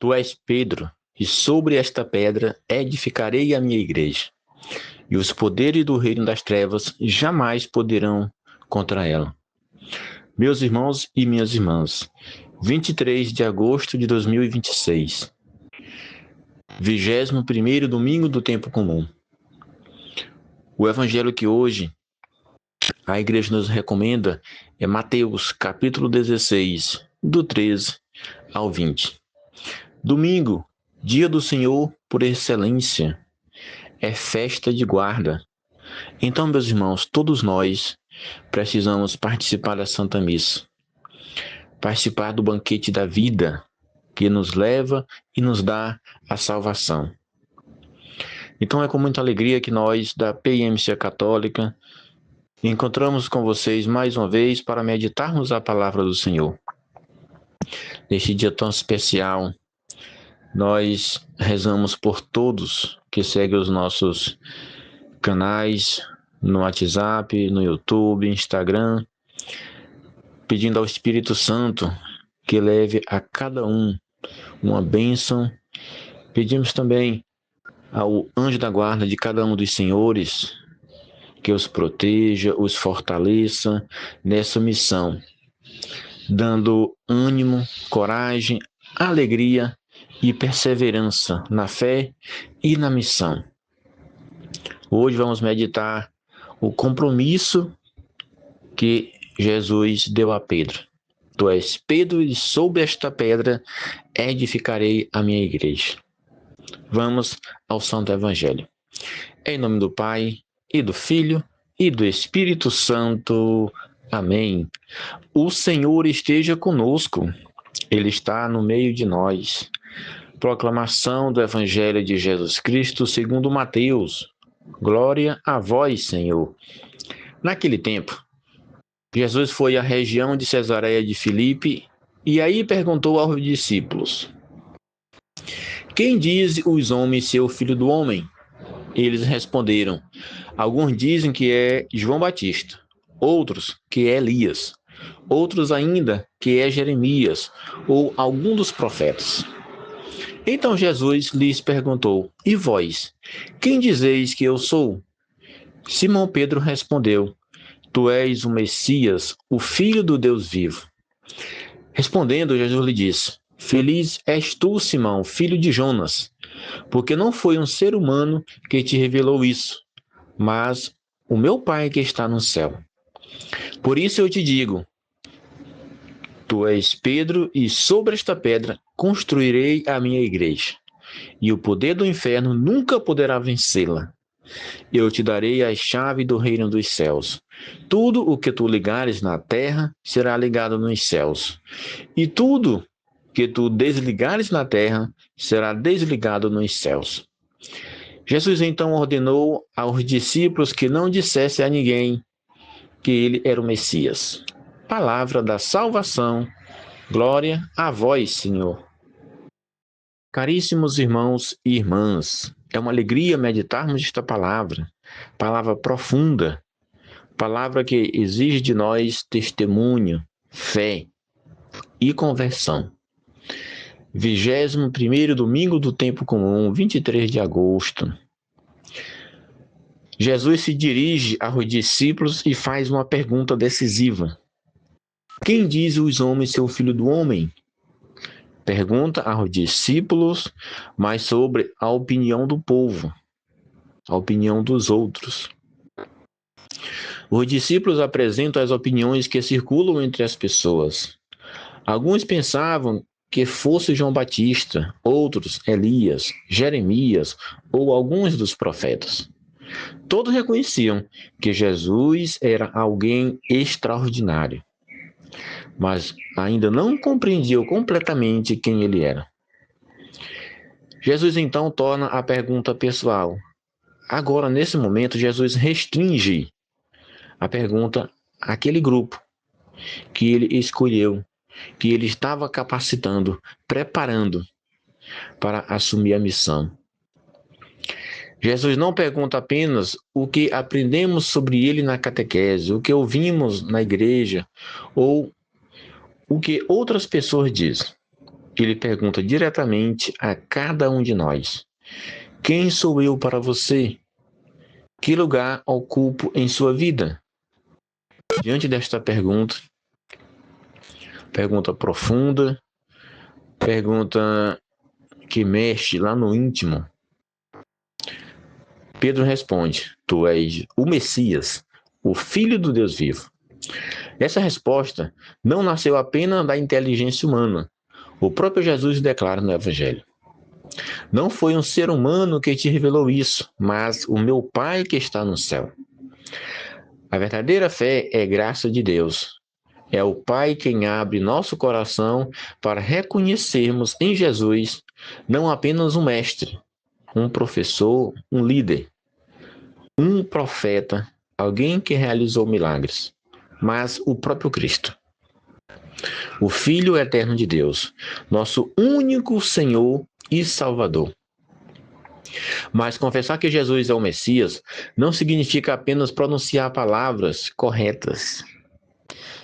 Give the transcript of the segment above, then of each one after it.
Tu és Pedro, e sobre esta pedra edificarei a minha igreja, e os poderes do reino das trevas jamais poderão contra ela. Meus irmãos e minhas irmãs, 23 de agosto de 2026, 21º domingo do tempo comum. O evangelho que hoje a igreja nos recomenda é Mateus, capítulo 16, do 13 ao 20. Domingo, dia do Senhor por excelência, é festa de guarda. Então, meus irmãos, todos nós precisamos participar da Santa Missa, participar do banquete da vida, que nos leva e nos dá a salvação. Então é com muita alegria que nós, da PIMC Católica, encontramos com vocês mais uma vez para meditarmos a palavra do Senhor. Neste dia tão especial, nós rezamos por todos que seguem os nossos canais no WhatsApp, no YouTube, Instagram, pedindo ao Espírito Santo que leve a cada um uma bênção. Pedimos também ao anjo da guarda de cada um dos senhores que os proteja, os fortaleça nessa missão, dando ânimo, coragem, alegria e perseverança na fé e na missão. Hoje vamos meditar o compromisso que Jesus deu a Pedro. Tu és Pedro, e sobre esta pedra edificarei a minha igreja. Vamos ao Santo Evangelho. Em nome do Pai, e do Filho, e do Espírito Santo. Amém. O Senhor esteja conosco. Ele está no meio de nós. Proclamação do Evangelho de Jesus Cristo segundo Mateus. Glória a vós, Senhor. Naquele tempo, Jesus foi à região de Cesareia de Filipe e aí perguntou aos discípulos: Quem diz os homens ser o Filho do Homem? Eles responderam: Alguns dizem que é João Batista, outros que é Elias, outros ainda que é Jeremias ou algum dos profetas. Então Jesus lhes perguntou: E vós, quem dizeis que eu sou? Simão Pedro respondeu: Tu és o Messias, o Filho do Deus vivo. Respondendo, Jesus lhe disse: Feliz és tu, Simão, filho de Jonas, porque não foi um ser humano que te revelou isso, mas o meu Pai que está no céu. Por isso eu te digo: Tu és Pedro, e sobre esta pedra construirei a minha igreja, e o poder do inferno nunca poderá vencê-la. Eu te darei a chave do reino dos céus. Tudo o que tu ligares na terra será ligado nos céus, e tudo que tu desligares na terra será desligado nos céus. Jesus então ordenou aos discípulos que não dissessem a ninguém que ele era o Messias. Palavra da salvação. Glória a vós, Senhor. Caríssimos irmãos e irmãs, é uma alegria meditarmos esta palavra profunda, palavra que exige de nós testemunho, fé e conversão. 21º domingo do tempo comum, 23 de agosto. Jesus se dirige aos discípulos e faz uma pergunta decisiva: Quem diz os homens ser o Filho do Homem? Pergunta aos discípulos, mas sobre a opinião do povo, a opinião dos outros. Os discípulos apresentam as opiniões que circulam entre as pessoas. Alguns pensavam que fosse João Batista, outros Elias, Jeremias ou alguns dos profetas. Todos reconheciam que Jesus era alguém extraordinário, mas ainda não compreendiam completamente quem ele era. Jesus então torna a pergunta pessoal. Agora, nesse momento, Jesus restringe a pergunta àquele grupo que ele escolheu, que ele estava capacitando, preparando para assumir a missão. Jesus não pergunta apenas o que aprendemos sobre ele na catequese, o que ouvimos na igreja ou o que outras pessoas dizem. ele pergunta diretamente a cada um de nós: quem sou eu para você? Que lugar ocupo em sua vida? Diante desta pergunta profunda, pergunta que mexe lá no íntimo, Pedro responde: tu és o Messias, o Filho do Deus vivo. Essa resposta não nasceu apenas da inteligência humana. O próprio Jesus declara no Evangelho: não foi um ser humano que te revelou isso, mas o meu Pai que está no céu. A verdadeira fé é graça de Deus. É o Pai quem abre nosso coração para reconhecermos em Jesus não apenas um mestre, um professor, um líder, um profeta, alguém que realizou milagres, mas o próprio Cristo, o Filho eterno de Deus, nosso único Senhor e Salvador. Mas confessar que Jesus é o Messias não significa apenas pronunciar palavras corretas.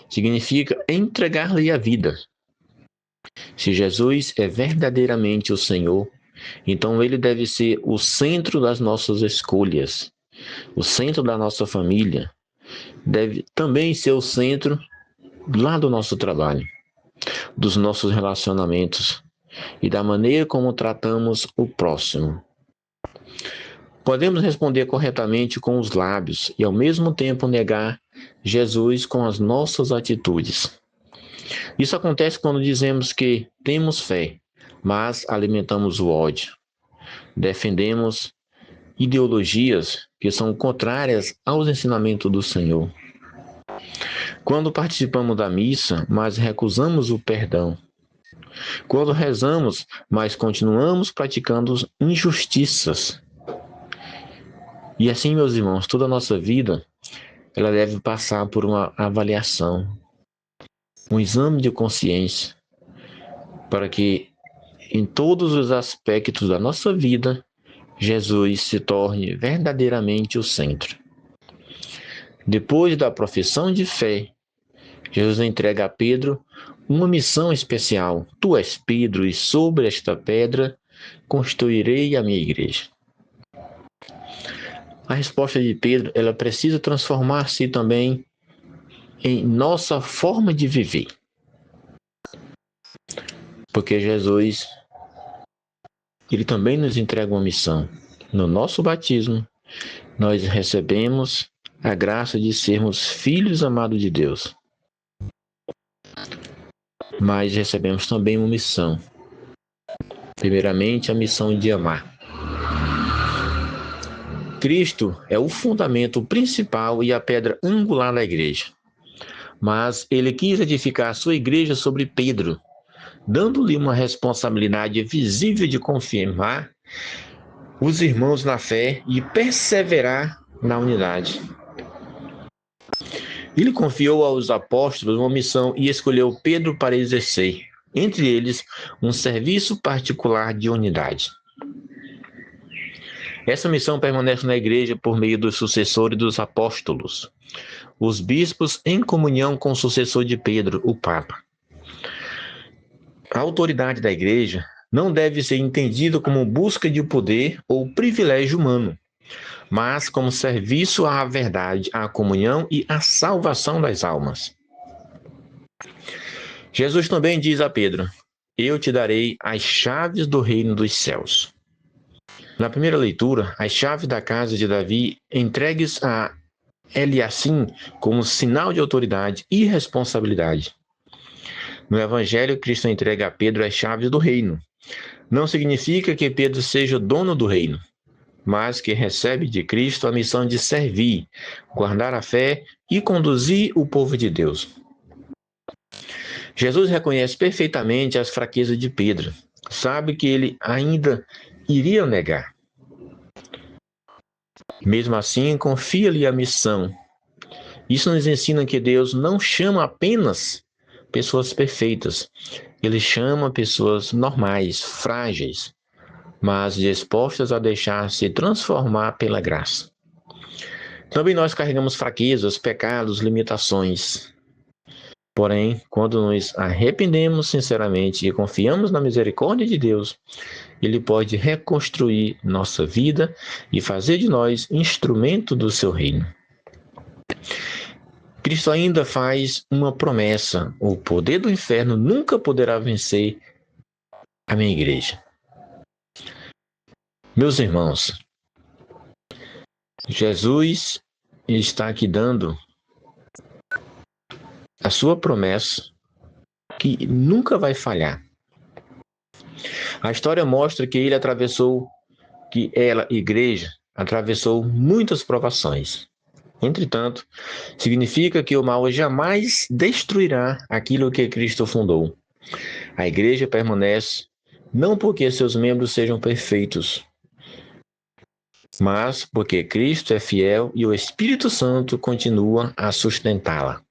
Significa entregar-lhe a vida. Se Jesus é verdadeiramente o Senhor, então ele deve ser o centro das nossas escolhas, o centro da nossa família, deve também ser o centro lá do nosso trabalho, dos nossos relacionamentos e da maneira como tratamos o próximo. Podemos responder corretamente com os lábios e ao mesmo tempo negar Jesus com as nossas atitudes. Isso acontece quando dizemos que temos fé, mas alimentamos o ódio. Defendemos ideologias que são contrárias aos ensinamentos do Senhor. Quando participamos da missa, mas recusamos o perdão. Quando rezamos, mas continuamos praticando injustiças. E assim, meus irmãos, toda a nossa vida, ela deve passar por uma avaliação, um exame de consciência, para que em todos os aspectos da nossa vida, Jesus se torne verdadeiramente o centro. Depois da profissão de fé, Jesus entrega a Pedro uma missão especial. Tu és Pedro, e sobre esta pedra construirei a minha igreja. A resposta de Pedro, ela precisa transformar-se também em nossa forma de viver. Porque Jesus, ele também nos entrega uma missão. No nosso batismo, nós recebemos a graça de sermos filhos amados de Deus. Mas recebemos também uma missão. Primeiramente, a missão de amar. Cristo é o fundamento principal e a pedra angular da igreja. Mas ele quis edificar a sua igreja sobre Pedro, dando-lhe uma responsabilidade visível de confirmar os irmãos na fé e perseverar na unidade. Ele confiou aos apóstolos uma missão e escolheu Pedro para exercer, entre eles, um serviço particular de unidade. Essa missão permanece na igreja por meio dos sucessores dos apóstolos, os bispos em comunhão com o sucessor de Pedro, o Papa. A autoridade da igreja não deve ser entendida como busca de poder ou privilégio humano, mas como serviço à verdade, à comunhão e à salvação das almas. Jesus também diz a Pedro: eu te darei as chaves do reino dos céus. Na primeira leitura, as chaves da casa de Davi entregues a Eliacim como sinal de autoridade e responsabilidade. No Evangelho, Cristo entrega a Pedro as chaves do reino. Não significa que Pedro seja dono do reino, mas que recebe de Cristo a missão de servir, guardar a fé e conduzir o povo de Deus. Jesus reconhece perfeitamente as fraquezas de Pedro. Sabe que ele ainda iria negar. Mesmo assim, confia-lhe a missão. Isso nos ensina que Deus não chama apenas pessoas perfeitas. Ele chama pessoas normais, frágeis, mas dispostas a deixar-se transformar pela graça. Também nós carregamos fraquezas, pecados, limitações. Porém, quando nos arrependemos sinceramente e confiamos na misericórdia de Deus, Ele pode reconstruir nossa vida e fazer de nós instrumento do seu reino. Cristo ainda faz uma promessa: o poder do inferno nunca poderá vencer a minha igreja. Meus irmãos, Jesus está aqui dando a sua promessa que nunca vai falhar. A história mostra que ela, igreja, atravessou muitas provações. Entretanto, significa que o mal jamais destruirá aquilo que Cristo fundou. A igreja permanece não porque seus membros sejam perfeitos, mas porque Cristo é fiel e o Espírito Santo continua a sustentá-la.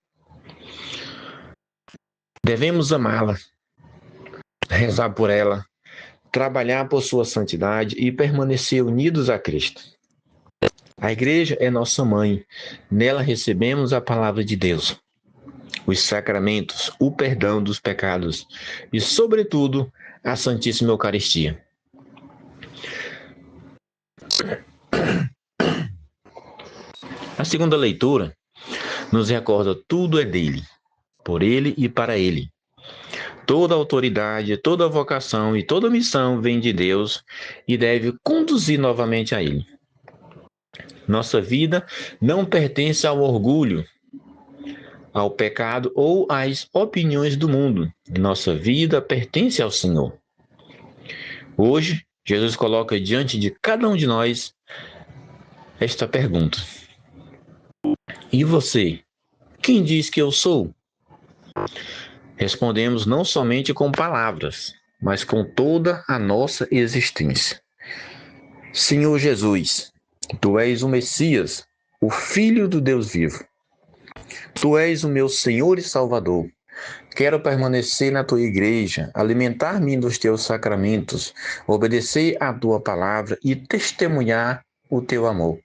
Devemos amá-la, rezar por ela, trabalhar por sua santidade e permanecer unidos a Cristo. A igreja é nossa mãe. Nela recebemos a palavra de Deus, os sacramentos, o perdão dos pecados e, sobretudo, a Santíssima Eucaristia. A segunda leitura nos recorda: tudo é dele, por ele e para ele. Toda autoridade, toda vocação e toda missão vem de Deus e deve conduzir novamente a ele. Nossa vida não pertence ao orgulho, ao pecado ou às opiniões do mundo. Nossa vida pertence ao Senhor. Hoje, Jesus coloca diante de cada um de nós esta pergunta: e você? Quem diz que eu sou? Respondemos não somente com palavras, mas com toda a nossa existência. Senhor Jesus, Tu és o Messias, o Filho do Deus vivo. Tu és o meu Senhor e Salvador. Quero permanecer na Tua igreja, alimentar-me dos Teus sacramentos, obedecer à Tua palavra e testemunhar o Teu amor.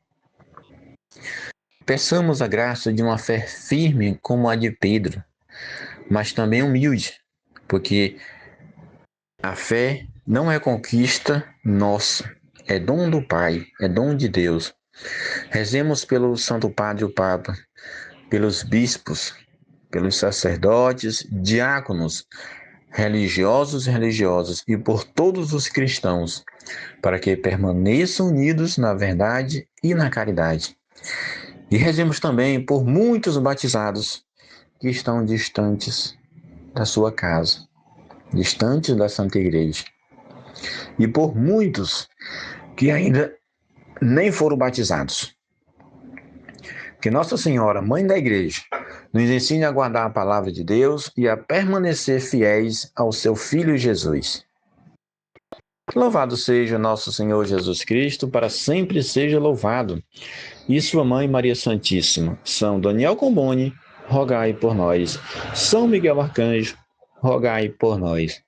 Peçamos a graça de uma fé firme como a de Pedro, mas também humilde, porque a fé não é conquista nossa, é dom do Pai, é dom de Deus. Rezemos pelo Santo Padre o Papa, pelos bispos, pelos sacerdotes, diáconos, religiosos e religiosas e por todos os cristãos, para que permaneçam unidos na verdade e na caridade. E rezemos também por muitos batizados que estão distantes da sua casa, distantes da Santa Igreja. E por muitos que ainda nem foram batizados. Que Nossa Senhora, Mãe da Igreja, nos ensine a guardar a palavra de Deus e a permanecer fiéis ao seu Filho Jesus. Louvado seja nosso Senhor Jesus Cristo, para sempre seja louvado. E sua Mãe Maria Santíssima, São Daniel Comboni, rogai por nós. São Miguel Arcanjo, rogai por nós.